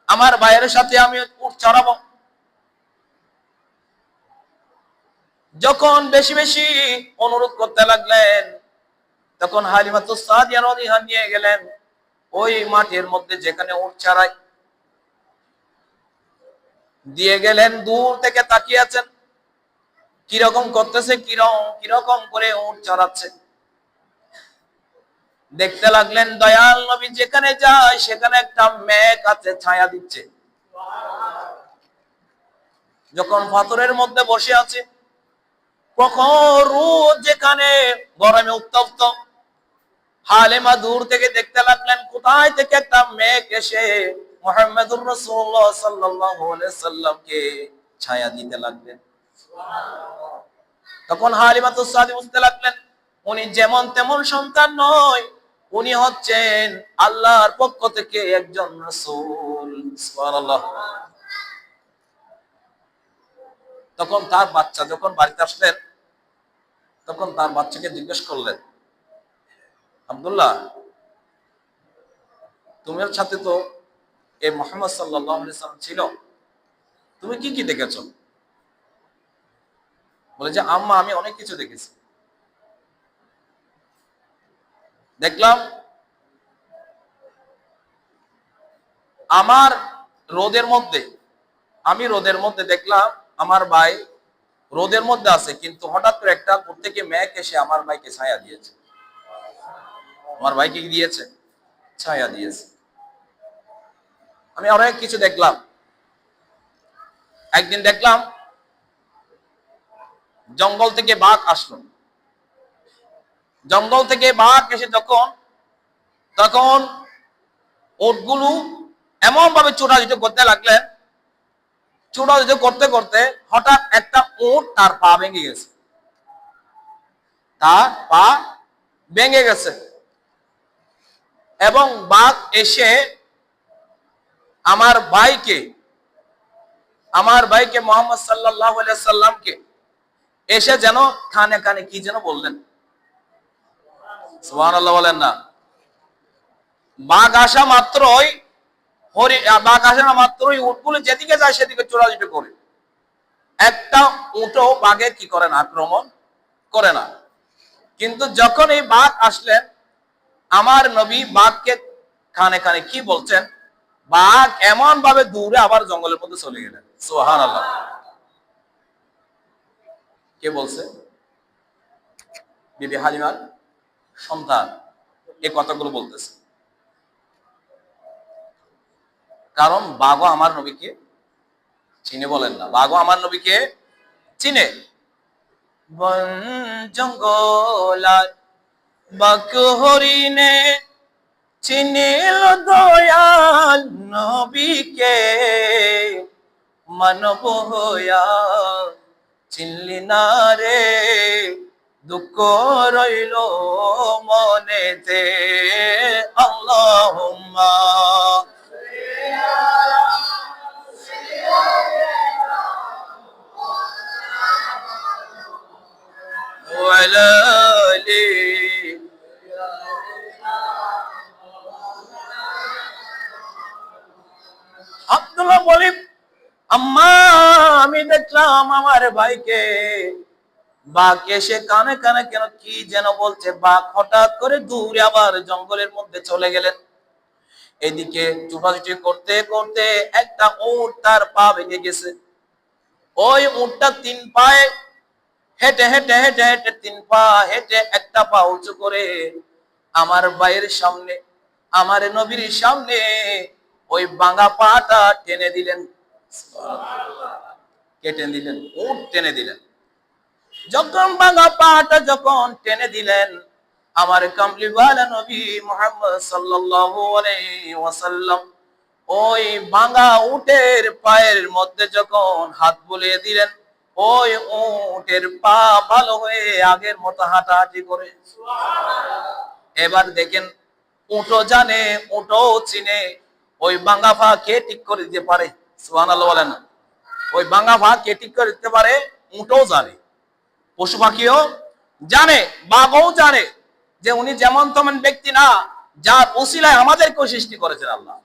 আমার ভাইয়ের সাথে আমি উট চড়াবো। যখন বেশি বেশি অনুরোধ করতে লাগলেন তখন হালিমাতুস সাদিয়া রাদিয়াল্লাহু আনহা নিয়ে গেলেন ওই মাঠের মধ্যে যেখানে উট চড়ায়, দিয়ে গেলেন। দূর থেকে তাকিয়ে আছেন কিরকম করতেছে, কিরকম করে উট চড়াচ্ছে। দেখতে লাগলেন দয়াল নবী যেখানে যায় সেখানে একটা মেঘ আছে, ছায়া দিচ্ছে। যখন পাথরের মধ্যে বসে আছে, প্রখর রোদ যেখানে গরমে উত্তপ্ত, হালিমা দূর থেকে দেখতে লাগলেন কোথায় থেকে একটা মেঘ এসে মুহাম্মদুর রাসূলুল্লাহ সাল্লাল্লাহু আলাইহি সাল্লামকে ছায়া দিতে লাগলেন। তখন হালিমাতুস সাদিয়া বুঝতে লাগলেন উনি যেমন তেমন সন্তান নয়, উনি হচ্ছেন আল্লাহর পক্ষ থেকে একজন রাসূল। সুবহানাল্লাহ। তখন তার বাচ্চা যখন বাড়িতে আসলেন, তখন তার বাচ্চাকে জিজ্ঞেস করলেন, আব্দুল্লাহ, তোমার সাথে তো এই মুহাম্মদ সাল্লাল্লাহু আলাইহি ওয়াসাল্লাম ছিল, তুমি কি কি দেখেছো? বলে যে আম্মা, আমি অনেক কিছু দেখেছি। দেখলাম আমার রোদের মধ্যে, আমি রোদের মধ্যে দেখলাম আমার ভাই রোদের মধ্যে আছে, কিন্তু হঠাৎ করে একটা প্রত্যেকে মেঘ এসে আমার ভাইকে ছায়া দিয়েছে। আমার ভাইকে কি দিয়েছে? ছায়া দিয়েছে। আমি অনেক কিছু দেখলাম। একদিন দেখলাম জঙ্গল থেকে বাঘ আসলো। জঙ্গল থেকে বাঘ এসে তখন উটগুলো এমন ভাবে ছোটাছুটি করতে লাগলেন, ছোটাছুটি করতে করতে হঠাৎ একটা উট তার পা ভেঙে গেছে। তার পা ভেঙে গেছে এবং বাঘ এসে আমার ভাইকে মুহাম্মদ সাল্লাল্লাহু আলাইহি সাল্লামকে এসে যেন কানে কানে কি যেন বললেন। সুবহানাল্লাহ বলেন না। বাঘ আসা মাত্রই উটগুলো যেদিকে যায় সেদিকে চোরাচুরি করে। একটা উটও বাঘে কি করে না, আক্রমণ করে না। কিন্তু যখন এই বাঘ আসলেন, আমার নবী বাঘকে কানে কানে কি বলছেন, বাঘ এমন ভাবে দূরে আবার জঙ্গলের মধ্যে চলে গেলেন। সুবহানাল্লাহ। কে বলছে? বিবি হালিমার সন্তান এই কথাগুলো বলতেছে। কারণ বাঘও আমার নবীকে চিনে। বলেন না, বাঘও আমার নবীকে চিনে। বন জঙ্গল বাঘ হরিণে চিনিল দয়াল নবীকে, মানব হইয়া চিনলি না রে, দুঃখ রইল মনেতে। আল্লাহুম্মা ওয়ালা আলি। আব্দুল্লাহ বলে, আম্মা, আমি দেখলাম আমার ভাইকে বাঘ এসে কানে কানে কেন কি যেন বলছে। বাঘ হঠাৎ করে দূরে আবার জঙ্গলের মধ্যে চলে গেলেন। এদিকে ছুটাছুটি করতে করতে একটা উট তার পা ভেঙে গেছে। ওই উটটা 3 পায়ে হেঁটে হেঁটে হেঁটে হেঁটে 3 পা হেঁটে একটা পা উঁচু করে আমার ভাইয়ের সামনে, আমার নবীর সামনে ওই ভাঙা পাটা টেনে দিলেন। কে টেনে দিলেন? উট টেনে দিলেন। যখন ভাঙা পাটা যখন টেনে দিলেন, আমার কামলিওয়ালা নবী মুহাম্মদ সাল্লাল্লাহু আলাইহি ওয়াসাল্লাম ওই ভাঙা উটের পায়ের মধ্যে যখন হাত বুলিয়ে দিলেন, ওই উটের পা ভালো হয়ে আগের মতো হাঁটাহাঁটি করে। এবার দেখেন, উটও জানে, উটও চিনে ওই ভাঙা পা কে ঠিক করে দিতে পারে। সুবহানাল্লাহ বলেন না। ওই ভাঙা পা কে ঠিক করে দিতে পারে, উটও জানে, পশু পাখিও জানে, বাঘও জানে যে উনি যেমন তেমন ব্যক্তি না, যার উসিলায় আমাদেরকেও সৃষ্টি করেছেন আল্লাহ,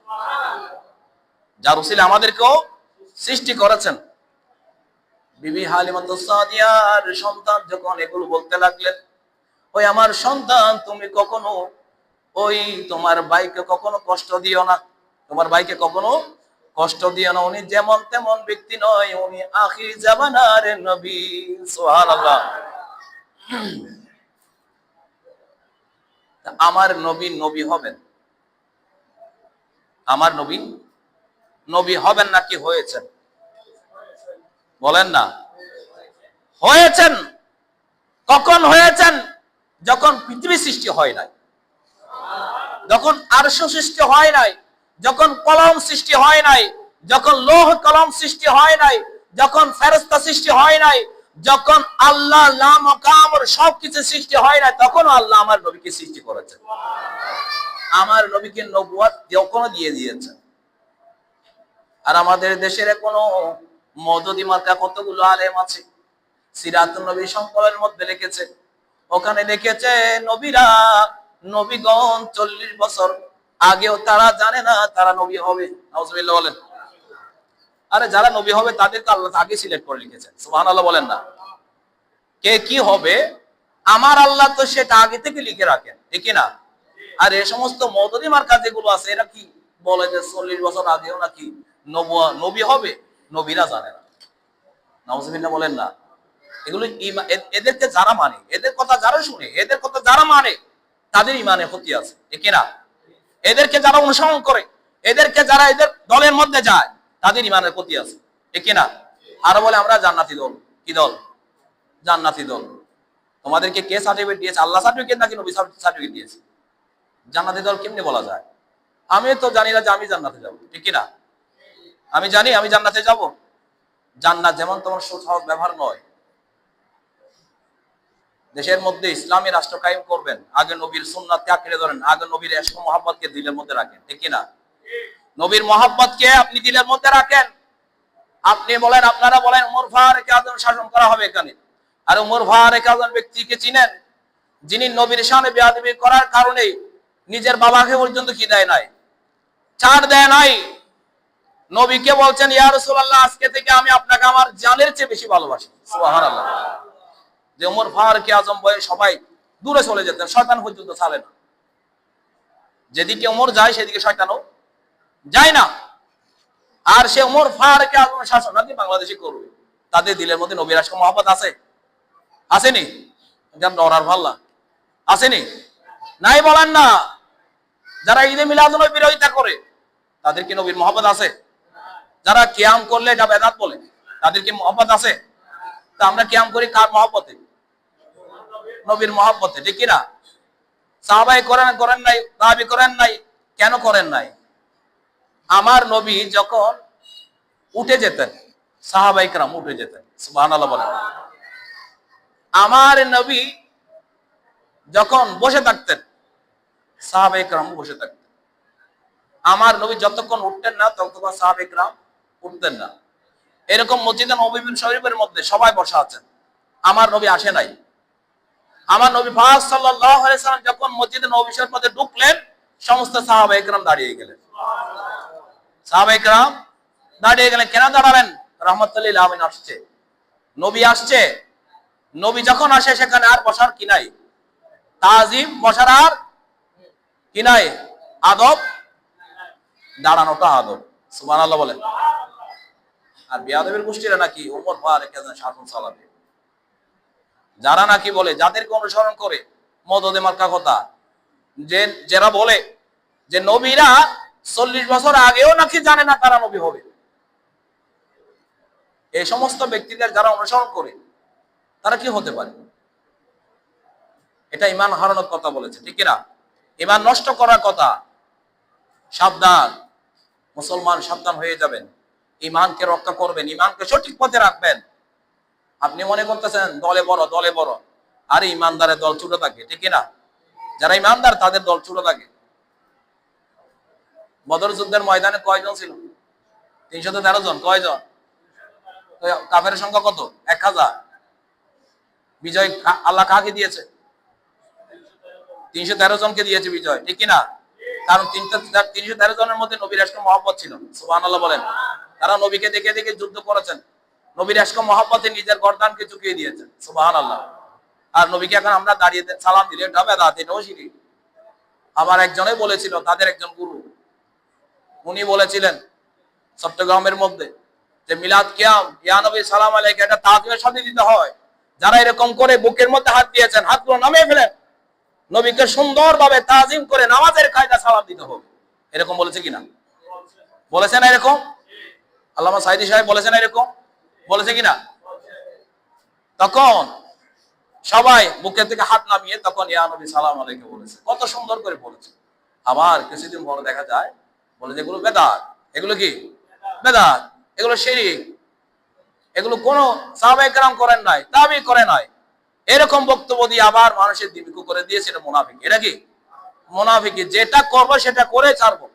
যার উসিলায় আমাদেরকেও সৃষ্টি করেছেন। বিবি হালিমাতুস সাদিয়ার সন্তান যখন এগুলো বলতে লাগলেন, ওই আমার সন্তান, তুমি কখনো ওই তোমার ভাইকে কখনো কষ্ট দিও না, তোমার ভাইকে কখনো কষ্ট দিও না। উনি যেমন তেমন ব্যক্তি নয়, উনি আখির জামানার নবী। সুবহানাল্লাহ। আমার নবী নবী হবেন, আমার নবী নবী হবেন নাকি হয়েছেন? বলেন না। হয়েছেন। কখন হয়েছেন? যখন পৃথিবী সৃষ্টি হয় নাই, যখন আরশ সৃষ্টি হয় নাই, যখন কলম সৃষ্টি হয় নাই, যখন লৌহ কলম সৃষ্টি হয় নাই, যখন ফেরেশতা সৃষ্টি হয় নাই, যখন আল্লাহ সবকিছু সৃষ্টি হয় না, তখন আল্লাহ আমার নবীকে সৃষ্টি করেছেন, আমার নবীকে নবুয়ত যখনও দিয়ে দিয়েছেন। আর আমাদের দেশের কোনো মওদুদি মার্কা কতগুলো আলেম আছে, সিরাতুন নবী সংকলনের মধ্যে লিখেছে, ওখানে লিখেছে নবীগণ 40 বছর আগেও তারা জানে না তারা নবী হবে। নাউজুবিল্লাহ বলেন। আরে যারা নবী হবে তাদেরকে আল্লাহ আগে সিলেক্ট করে লিখেছেন, সুবহানাল্লাহ বলেন না। কে কি হবে আমার আল্লাহ তো সেটা আগে থেকে লিখে রাখেন, ঠিক না? আর এই সমস্ত মওদুদি মার্কা যেগুলো আছে, এরা কি বলে যে 40 বছর আগেও নাকি নবী হবে, নবীরা জানে না। নাউজুবিল্লাহ বলেন না। এগুলো এদেরকে যারা মানে, এদের কথা যারা শুনে, এদের কথা যারা মানে, তাদের ইমানে ক্ষতি আছে, ঠিক না? এদেরকে যারা অনুসরণ করে, এদেরকে যারা এদের দলের মধ্যে যায়, তাদের ইমানের ক্ষতি আছে, ঠিক না? আর বলে আমরা জান্নাতি দল। কি দল? জান্নাতি দল। তোমাদেরকে কে সার্টিফিকেট দিয়েছে? আল্লাহ সার্টিফিকেট নাকি নবী সার্টিফিকেট দিয়েছে? জান্নাতি দল কেমনে বলা যায়? আমি তো জানি না যে আমি জান্নাতে যাব, ঠিক না? আমি জানি আমি জান্নাতে যাব? জান্নাত যেমন তোমার সহজ ব্যবহার নয়। দেশের মধ্যে ইসলামী রাষ্ট্র কায়েম করবেন, আগে নবীর সুন্নাতকে আঁকড়ে ধরেন, আগে নবীর ইশক মুহাব্বতকে দিলের মধ্যে রাখেন, ঠিক না? নবীর মুহাব্বতকে আপনি দিলের মধ্যে রাখেন। আপনি বলেন, আপনারা বলেন উমর ফারুক আযম শাসন করা হবে এখানে। আর উমর ফারুক আযম ব্যক্তিকে চিনেন, যিনি নবীর শানে বেয়াদবি করার কারণে নিজের বাবাকে পর্যন্ত কি দেয় নাই, ছাড় দেয় নাই। নবীকে বলছেন, ইয়া রাসূলুল্লাহ, আজকে থেকে আমি আপনাকে আমার জানের চেয়ে বেশি ভালোবাসি। সুবহানাল্লাহ। যে উমর ফারুক আযম বয়ে সবাই দূরে চলে যেতেন, শয়তান পর্যন্ত ছাড়ে না। যেদিকে উমর যায় সেদিকে শয়তানও যায় না। আর সে উমর ফারুক আযম শাসন নাকি বাংলাদেশে করবে। তাদের দিলের মধ্যে নবীর আশক মহব্বত আছে? আসেনি? ডরার ভাল্লা আসেনি? নাই বলেন না। যারা ঈদে মিলাদুন্নবীর বিরোধিতা করে, তাদের কি নবীর মহব্বত আছে? যারা কিয়াম করলে এটা বেদাত বলে, তাদের কি মহব্বত আছে? তা আমরা কিয়াম করি কার মহব্বতে? নবীর মহব্বতে, ঠিক না? সাহাবায়ে করেন নাই, তাহাবী করেন নাই। কেন করেন নাই? আমার নবী যখন উঠে যেতেন, সাহাবায়ে কেরাম উঠে যেতেন। সুবহানাল্লাহ বলেন। আমার নবী যখন বসে থাকতেন, সাহাবায়ে কেরাম বসে থাকতেন। আমার নবী যতক্ষণ উঠতেন না, ততক্ষণ সাহাবায়ে কেরাম উঠতেন না। এরকম মসজিদে নববী শরীফের মধ্যে সবাই বসা আছেন, আমার নবী আসে নাই। আমার নবী পাক সাল্লাল্লাহু আলাইহি সাল্লাম যখন মসজিদে নববী শরীফের মধ্যে ঢুকলেন, সমস্ত সাহাবায়ে কেরাম দাঁড়িয়ে গেলেন। সাহাবায়ে কেরাম দাঁড়িয়ে গেলেন। কেন দাঁড়ালেন? রাহমাতুল লিল আলামিন আসছে, নবী আসছে। নবী যখন আসে সেখানে আর বসার কি নাই, তাজিম বসার আর কি নাই, আদব, দাঁড়ানোটা আদব। সুবহানাল্লাহ বলেন। আর বেয়াদবের গোষ্ঠীরা নাকি উমর ফারুক আযম শাসন চালাবে। যারা নাকি বলে, যাদেরকে অনুসরণ করে মওদুদি মার্কা কথা, যারা বলে যে নবীরা 40 বছর আগেও নাকি জানে না তারা নবী হবে, এই সমস্ত ব্যক্তিদের যারা অনুসরণ করে তারা কি হতে পারে? এটা ঈমান হারানোর কথা বলেছে, ঠিক না? ঈমান নষ্ট করার কথা। সাবধান মুসলমান, সাবধান হয়ে যাবেন। ঈমানকে রক্ষা করবেন, ঈমানকে সঠিক পথে রাখবেন। আপনি মনে করতেছেন দলে বড়, আর ঈমানদারের দল ছোট থাকে, ঠিক না? যারা ঈমানদার তাদের দল ছোট থাকে। বদর যুদ্ধের ময়দানে কয়জন ছিল? 313 জন। কয়জন? কাফেরের সংখ্যা কত? 1000। বিজয় আল্লাহ কাকে দিয়েছে? 313 জনকে দিয়েছে বিজয়, ঠিক না? কারণ 313 জনের মধ্যে নবীর ইশক মহব্বত ছিল। সুবহানাল্লাহ বলেন। তারা নবীকে দেখে দেখে যুদ্ধ করেছেন, নবীর ইশক মহব্বতে নিজের গর্দানকে ঝুঁকিয়ে দিয়েছেন। সুবহানাল্লাহ। আর নবীকে এখন আমরা দাঁড়িয়ে সালাম দিলে এটা বেদাত, এটাও শিরক। আবার একজনে বলেছিল, তাদের একজন গুরু, উনি বলেছিলেন চট্টগ্রামের মধ্যে যে মিলাদ কিয়াম, ইয়া নবী সালাম আলাইকা, এটা তাজিমের সাথে দিতে হয়। যারা এরকম করে বুকের মধ্যে হাত দিয়েছেন, হাতগুলো নামিয়ে ফেলেন। নবীকে সুন্দরভাবে তাজিম করে নামাজের কায়দা সালাম দিতে হবে। এরকম বলেছে কিনা? বলেছেন এরকম? আল্লামা সাইদি সাহেব বলেছেন এরকম? বলেছে কিনা? তখন সবাই বুকের থেকে হাত নামিয়ে তখন ইয়া নবী সালাম আলাইকা বলেছে, কত সুন্দর করে বলেছে। আবার কিছুদিন পরে দেখা যায় বলে যেগুলো বেদাত। এগুলো কি বেদাত? এগুলো শিরক। এগুলো কোন সাহাবায়ে কেরাম করেন নাই, তাবেঈ করে নাই। এরকম বক্তব্য দিয়ে আবার মানুষের দিবিকু করে দিয়েছে, এটা মুনাফিক। এটা কি মুনাফিকি, যেটা করবো সেটা করে ছাড়বো।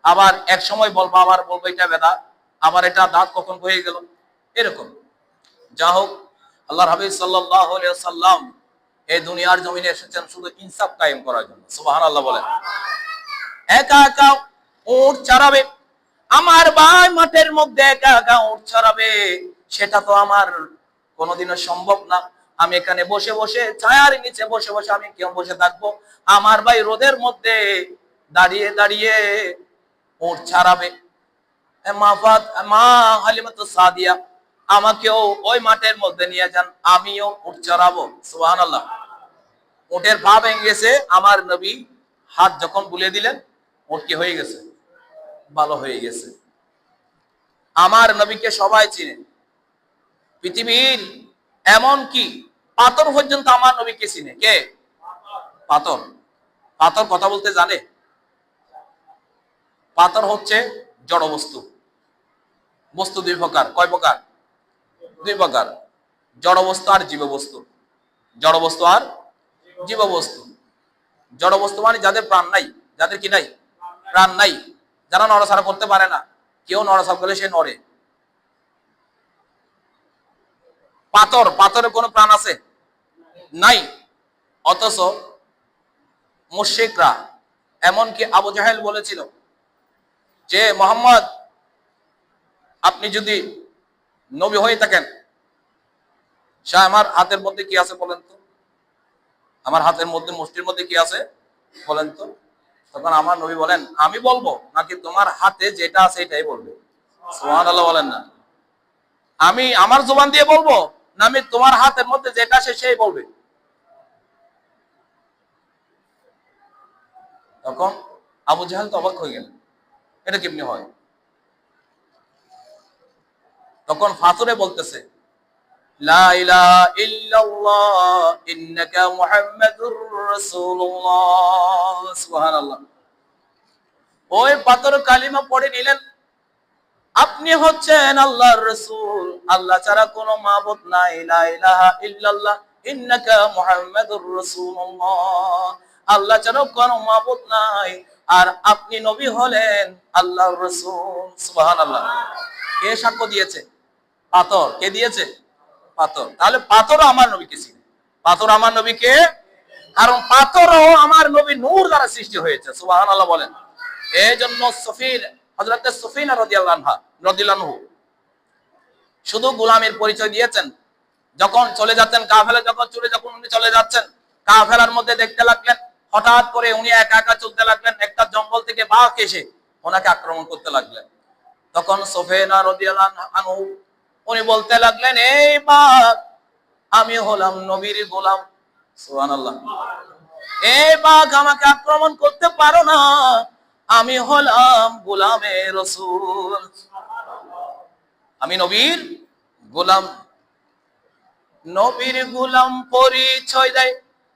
আবার এক সময় বলবো, আবার বলবো এটা বেদাত, আবার এটা দাঁত কখন হয়ে গেল, এরকম। যা হোক, আল্লাহর হাবিব সাল্লাল্লাহু আলাইহি ওয়াসাল্লাম এই দুনিয়ার জমিনে এসেছেন শুধু ইনসাফ কায়েম করার জন্য। সুবহানাল্লাহ বলেন। একা একা উট চড়াবে, আমার ভাই মাঠের মধ্যে একা একা উট চড়াবে, সেটা তো আমার কোনোদিনও সম্ভব না। আমি এখানে বসে বসে ছায়ার নিচে বসে বসে আমি কেউ বসে থাকবো, আমার ভাই রোদের মধ্যে দাঁড়িয়ে দাঁড়িয়ে উট চড়াবে। মা হালিমাতুস সাদিয়া, আমাকেও ওই মাঠের মধ্যে নিয়ে যান, আমিও উট চড়াবো। সুবহানাল্লাহ। উটের পা ভেঙে গেছে, আমার নবী হাত যখন বুলিয়ে দিলেন, উট কি হয়ে গেছে? ভালো হয়ে গেছে। আমার নবীকে সবাই চিনে, পৃথিবীর এমন কি পাথর পর্যন্ত আমার নবীকে চিনে। কে? পাথর। পাথর কথা বলতে জানে? পাথর হচ্ছে জড় বস্তু। বস্তু দুই প্রকার। কয় প্রকার? দুই প্রকার, জড় বস্তু আর জীব বস্তু। জড় বস্তু আর জীব বস্তু। জড় বস্তু মানে যাদের প্রাণ নাই, যাদের কি নাই? প্রাণ নাই, যারা নড়াচড়া করতে পারে না। কেউ নড়াচড়া করলে সে নড়ে। পাথর, পাথরে কোনো প্রাণ আছে? নাই। অথচ মুশরিকরা, এমনকি আবু জাহেল বলেছিল যে মোহাম্মদ, আপনি যদি নবী হয়ে থাকেন, শাহ আমার হাতের মধ্যে কি আছে বলেন তো? আমার হাতের মধ্যে, মুষ্টির মধ্যে কি আছে বলেন তো? তখন আমার নবী বলেন, আমি বলবো নাকি তোমার হাতে যেটা আছে এটাই বলবে? সুবহানাল্লাহ বলেন না। আমি আমার জবান দিয়ে বলবো না আমি তোমার হাতের মধ্যে যেটা আছে সেই বলবে? তখন আবু জাহেল তো অবাক হয়ে গেলেন, এটা কেমনি হয়? তখন ফাতরে বলতেছে, লা ইলাহা ইল্লাল্লাহ ইন্নাকা মুহাম্মাদুর রাসূলুল্লাহ। সুবহানাল্লাহ। ওই পাথর কালিমা পড়ে নিলেন, আপনি হচ্ছেন আল্লাহর রাসূল, আল্লাহ ছাড়া কোনো মাবুদ নাই, লা ইলাহা ইল্লাল্লাহ ইন্নাকা মুহাম্মাদুর রাসূলুল্লাহ, আল্লাহ ছাড়া কোনো মাবুদ নাই, আর আপনি নবী হলেন আল্লাহর রাসূল। সুবহানাল্লাহ। কে সাক্ষ্য দিয়েছে? পাথর। কে দিয়েছে? পাথর। তাহলে পাথরও আমার নবীকে চিনে। পাথর আমার নবীকে, কারণ পাথরও আমার নবী নূর দ্বারা সৃষ্টি হয়েছে। সুবহানাল্লাহ বলেন। এই জন্য সফির, হযরতে সফিনা রাদিয়াল্লাহু শুধু গোলামের পরিচয় দিয়েছেন। যখন চলে যাচ্ছেন কাফেলা, যখন উনি চলে যাচ্ছেন, কাফেলার মধ্যে দেখতে লাগলেন হঠাৎ করে উনি একা একা চলতে লাগলেন, একটা জঙ্গল থেকে বাঘ এসে ওনাকে আক্রমণ করতে লাগলেন। তখন সফিনা রাদিয়াল্লাহু আনহু উনি বলতে লাগলেন, এই বাঘ, আমি হলাম নবীর গোলাম। সুবহানাল্লাহ। এই বাঘ আমাকে আক্রমণ করতে পারো না, আমি হলাম গোলামের রাসূল, আমি নবীর গোলাম। নবীর গোলাম পরিচয় দেয়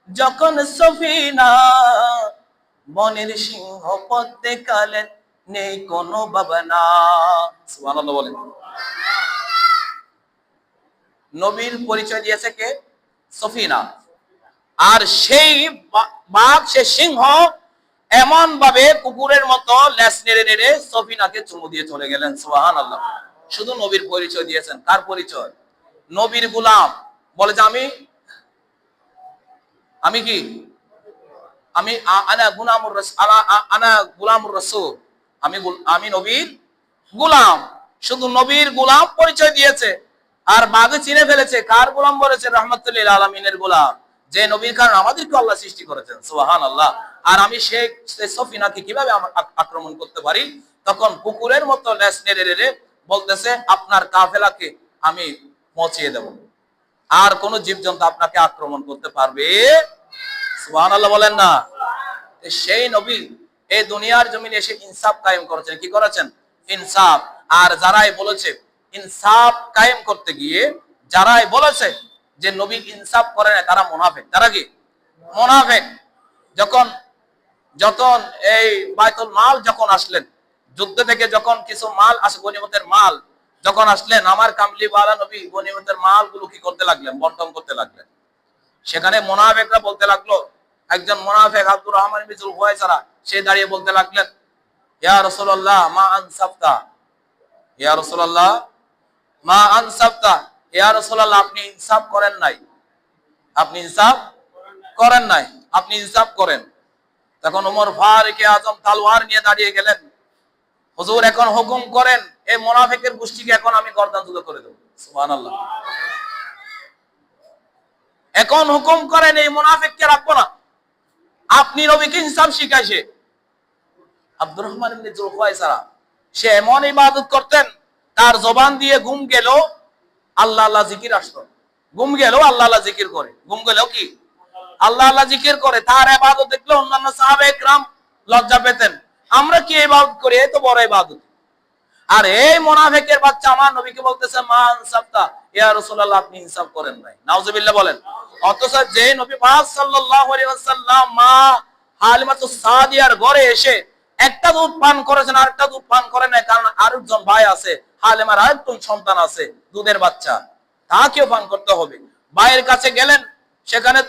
যখন সফিনা, বনের সিংহ পথ দেখালেন, নেই কোনো ভাবনা। সুবহানাল্লাহ বলেন। নবীর পরিচয় দিয়েছে কে? সফিনা। আর সেই বাঘ, সে সিংহ এমন ভাবে কুকুরের মতো লেজ নেড়ে নেড়ে সফিনাকে চুমু দিয়ে চলে গেলেন। সুবহানাল্লাহ। শুধু নবীর পরিচয় দিয়েছেন। কার পরিচয়? নবীর গোলাম। বলে যে আমি কি, আমি আনা গুলামুর রাসূল, আনা গুলামুর রাসূল, আমি নবীর গোলাম। শুধু নবীর গোলাম পরিচয় দিয়েছে। আর বাঘে চিনে ফেলেছে। কার গোলাম বলেছে? রাহমাতুল লিল আলামিনের গোলাম, যে নবীর কারণে আমাদেরকে আল্লাহ সৃষ্টি করেছেন। সুবহানাল্লাহ। আর আমি সেই সফিনাকে কিভাবে আক্রমণ করতে পারি? তখন কুকুরের মতো লেজ নেড়ে নেড়ে বলতেছে, আপনার কাফেলাকে আমি পৌঁছিয়ে দেব, আর কোন জীবজন্তু আপনাকে আক্রমণ করতে পারবে? সুবহানাল্লাহ বলেন না। সেই নবী এই দুনিয়ার জমিনে এসে ইনসাফ কায়েম করেছেন। কি করেছেন? ইনসাফ। আর যারাই বলেছে ইনসাফ কায়েম করতে গিয়ে, যারাই বলেছে যে নবী ইনসাফ করে না, তারা মুনাফিক। তারা কি? মুনাফিক। যখন এই বাইতুল মাল যখন আসলেন, যুদ্ধ থেকে যখন কিছু মাল আসে, গনিমতের মাল, যখন আসলেন আমার কামলিওয়ালা নবী গনিমতের মালগুলো কি করতে লাগলেন, বন্টন করতে লাগলেন। সেখানে মুনাফিকরা বলতে লাগলো, একজন মুনাফিক আব্দুর রহমান ইবনে যুল হুয়াইসারা সে দাঁড়িয়ে বলতে লাগলেন, ইয়া রাসূলুল্লাহ মা আনসাফতা, ইয়া রাসূলুল্লাহ মা আনসাফতা, ইয়া রাসূলুল্লাহ আপনি ইনসাফ করেন নাই, আপনি ইনসাফ করেন নাই, আপনি ইনসাফ করেন। তখন ওমর ফারুক আজম তলোয়ার নিয়ে দাঁড়িয়ে গেলেন, হুজুর এখন হুকুম করেন এই মুনাফিকের গোষ্ঠীকে এখন আমি গর্দানযুক্ত করে দেব। সুবহানাল্লাহ। এখন হুকুম করেন এই মুনাফিককে রাখবো না, আপনি নবীকে ইনসাফ শিখাইছে। আব্দুর রহমান ইবনে যুল হুয়াইসারা সে এমন ইবাদত করতেন, তার জবান দিয়ে ঘুম গেল আল্লাহ আল্লাহ জিকির আসতো, ঘুম গেল আল্লাহ আল্লাহ জিকির করে, ঘুম গেল কি আল্লাহ আল্লাহ জিকির করে। তার ইবাদত দেখলে অন্যান্য সাহাবায়ে কেরাম লজ্জা পেতেন, আমরা কি ইবাদত করি, এই তো বড় ইবাদত। আর এই মুনাফিকের বাচ্চা আমার নবীকে বলতেছে মা আনসাফতা, ইয়া রাসূলুল্লাহ আপনি ইনসাফ করেন নাই, নাউজুবিল্লাহ বলেন। অথচ যে নবী পাক সাল্লাল্লাহু আলাইহি ওয়াসাল্লাম মা হালিমাতুস সাদিয়ার ঘরে এসে একটা দুধ পান করেছেন, আরেকটা দুধ পান করেন নাই, কারণ আরেকজন ভাই আছে, হালিমার আরেকজন সন্তান আছে দুধের বাচ্চা, তাকেও পান করতে হবে। ভাইয়ের কাছে গেলেন, সেখানে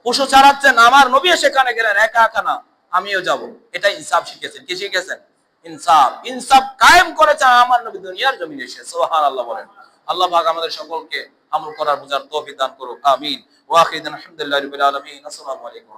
পশু চালাচ্ছেন, আমার নবী সেখানে গেলেন, একা একা না আমিও যাব। এটা ইনসাফ শিখেছেন, কি শিখেছেন? ইনসাফ। ইনসাফ কায়েম করেছেন আমার নবী দুনিয়ার জমিনে এসে। সুবহানাল্লাহ বলেন। আল্লাহ পাক আমাদের সকলকে আমল করার বুঝার তৌফিক দান করুক, আমিন। ওয়া আখিরুন আলহামদুলিল্লাহি রাব্বিল আলামিন। আসসালামু আলাইকুম।